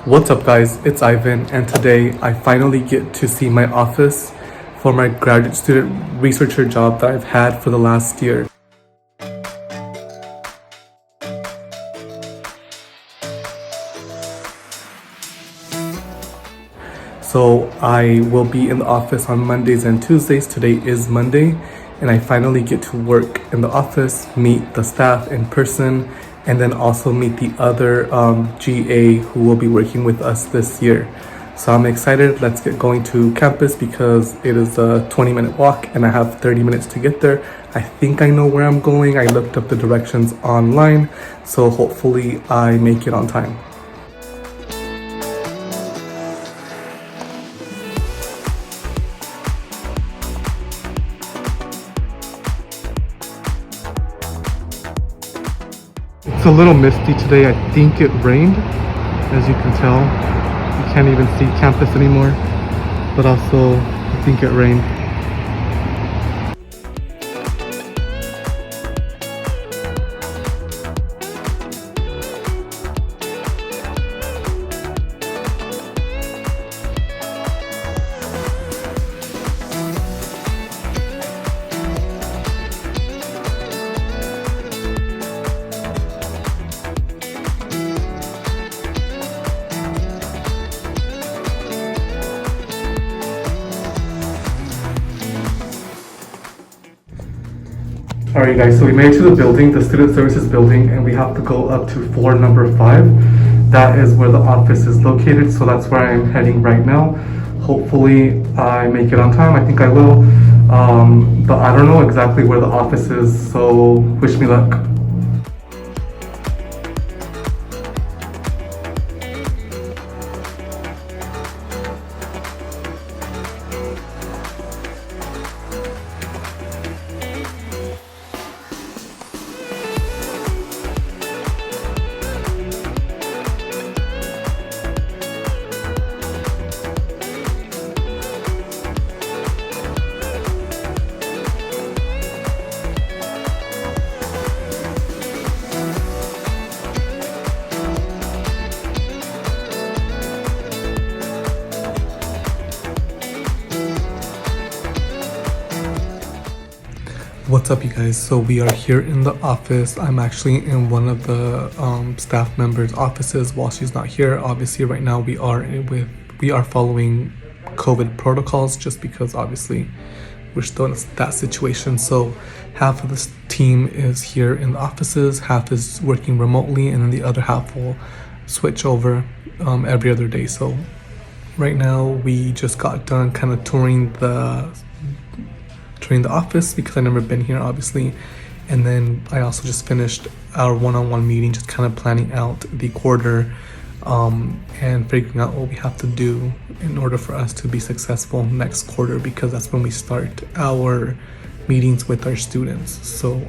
What's up guys, it's Ivan, and today I finally get to see my office for my graduate student researcher job that I've had for the last year. So I will be in the office on Mondays and Tuesdays. Today is Monday, and I finally get to work in the office, meet the staff in person, and then also meet the other GA who will be working with us this year. So I'm excited. Let's get going to campus because it is a 20-minute walk and I have 30 minutes to get there. I think I know where I'm going. I looked up the directions online, so hopefully I make it on time. It's a little misty today. I think it rained, as you can tell. You can't even see campus anymore, but also I think it rained. Alright guys, so we made it to the building, the student services building, and we have to go up to floor number 5. That is where the office is located, so that's where I'm heading right now. Hopefully I make it on time. I think I will, but I don't know exactly where the office is, so wish me luck. What's up you guys? So we are here in the office. I'm actually in one of the staff members' offices while she's not here. Obviously right now we are following COVID protocols just because obviously we're still in that situation. So half of this team is here in the offices, half is working remotely, and then the other half will switch over every other day. So right now we just got done kind of touring the office because I've never been here obviously, and then I also just finished our one-on-one meeting, just kind of planning out the quarter and figuring out what we have to do in order for us to be successful next quarter, because that's when we start our meetings with our students. So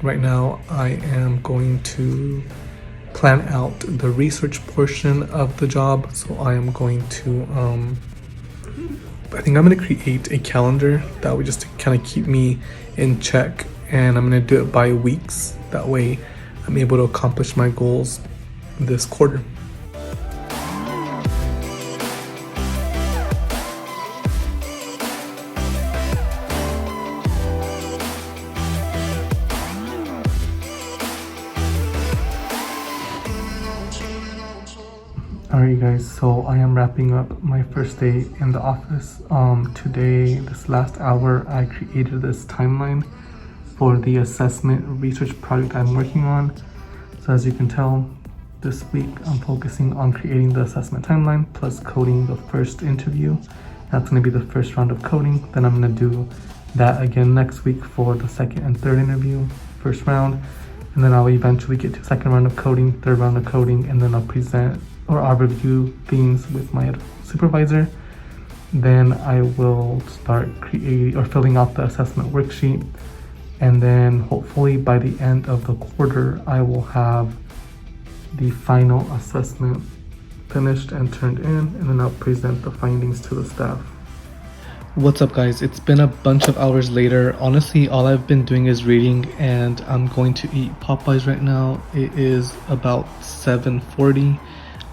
right now I am going to plan out the research portion of the job. So I am going to I think I'm going to create a calendar that would just kind of keep me in check, and I'm going to do it by weeks. That way I'm able to accomplish my goals this quarter. Alright guys, so I am wrapping up my first day in the office. Today, this last hour, I created this timeline for the assessment research project I'm working on. So as you can tell, this week I'm focusing on creating the assessment timeline plus coding the first interview. That's going to be the first round of coding. Then I'm going to do that again next week for the second and third interview, first round. And then I'll eventually get to second round of coding, third round of coding, and then I'll review things with my supervisor. Then I will start creating or filling out the assessment worksheet, and then hopefully by the end of the quarter I will have the final assessment finished and turned in, and then I'll present the findings to the staff. What's up guys, it's been a bunch of hours later. Honestly, all I've been doing is reading, and I'm going to eat Popeyes right now. It is about 7:40.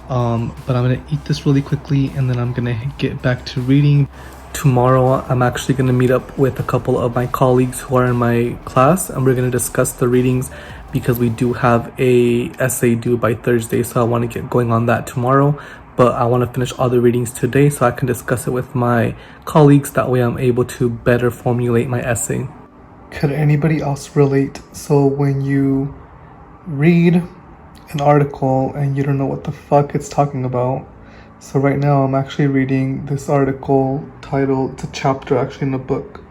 But I'm gonna eat this really quickly and then I'm gonna get back to reading. Tomorrow I'm actually gonna meet up with a couple of my colleagues who are in my class, and we're gonna discuss the readings because we do have a essay due by Thursday, so I want to get going on that tomorrow. But I want to finish all the readings today so I can discuss it with my colleagues. That way I'm able to better formulate my essay. Could anybody else relate? So when you read an article and you don't know what the fuck it's talking about. So right now I'm actually reading this article titled, it's a chapter actually in a book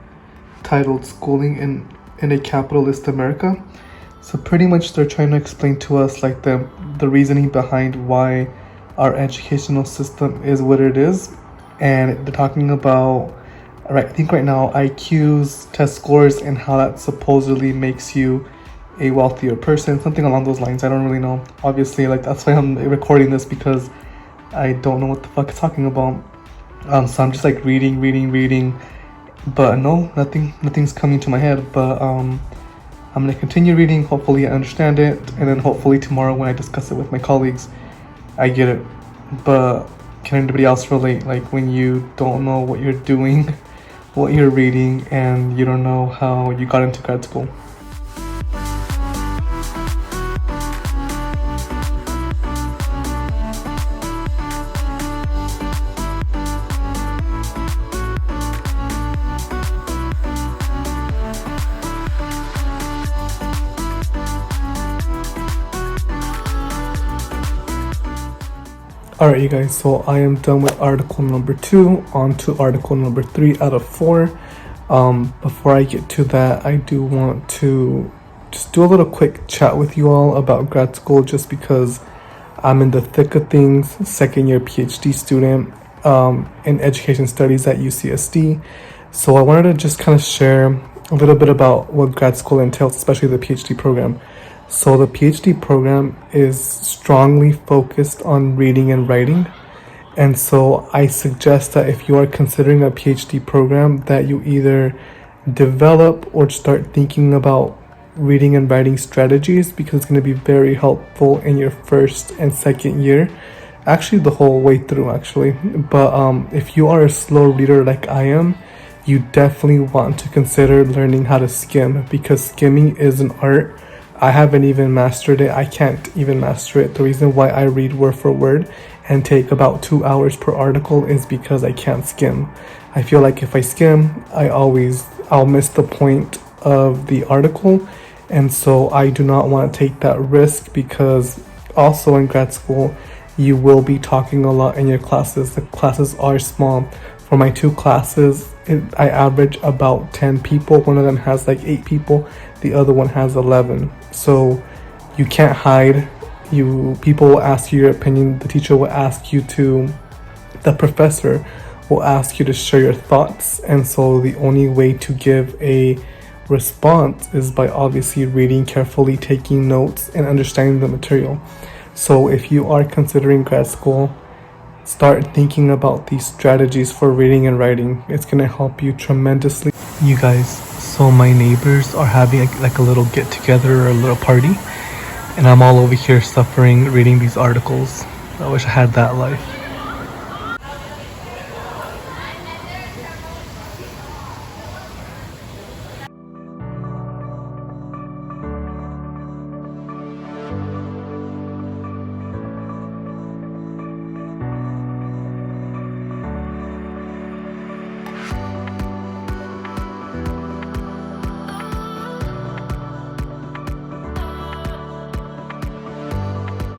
titled Schooling in a Capitalist America. So pretty much they're trying to explain to us like the reasoning behind why our educational system is what it is. And they're talking about, right, I think right now, IQs, test scores, and how that supposedly makes you a wealthier person, something along those lines. I don't really know. Obviously, like that's why I'm recording this, because I don't know what the fuck it's talking about. So I'm just like reading, but no, nothing's coming to my head. But I'm gonna continue reading. Hopefully I understand it, and then hopefully tomorrow when I discuss it with my colleagues, I get it. But can anybody else relate? Like when you don't know what you're doing, what you're reading, and you don't know how you got into grad school. Alright you guys, so I am done with article number 2, on to article number 3 out of 4. Before I get to that, I do want to just do a little quick chat with you all about grad school, just because I'm in the thick of things, second year PhD student in education studies at UCSD. So I wanted to just kind of share a little bit about what grad school entails, especially the PhD program. So the PhD program is strongly focused on reading and writing. And so I suggest that if you are considering a PhD program, that you either develop or start thinking about reading and writing strategies, because it's going to be very helpful in your first and second year, actually the whole way through actually. But if you are a slow reader like I am, you definitely want to consider learning how to skim, because skimming is an art. I haven't even mastered it. I can't even master it. The reason why I read word for word and take about 2 hours per article is because I can't skim. I feel like if I skim, I'll miss the point of the article. And so I do not want to take that risk, because also in grad school, you will be talking a lot in your classes. The classes are small. For my 2 classes, I average about 10 people. One of them has like 8 people. The other one has 11. So you can't hide. People will ask you your opinion. The teacher will ask you the professor will ask you to share your thoughts. And so the only way to give a response is by obviously reading carefully, taking notes, and understanding the material. So if you are considering grad school, start thinking about these strategies for reading and writing. It's going to help you tremendously. You guys, so my neighbors are having like a little get together or a little party, and I'm all over here suffering reading these articles. I wish I had that life.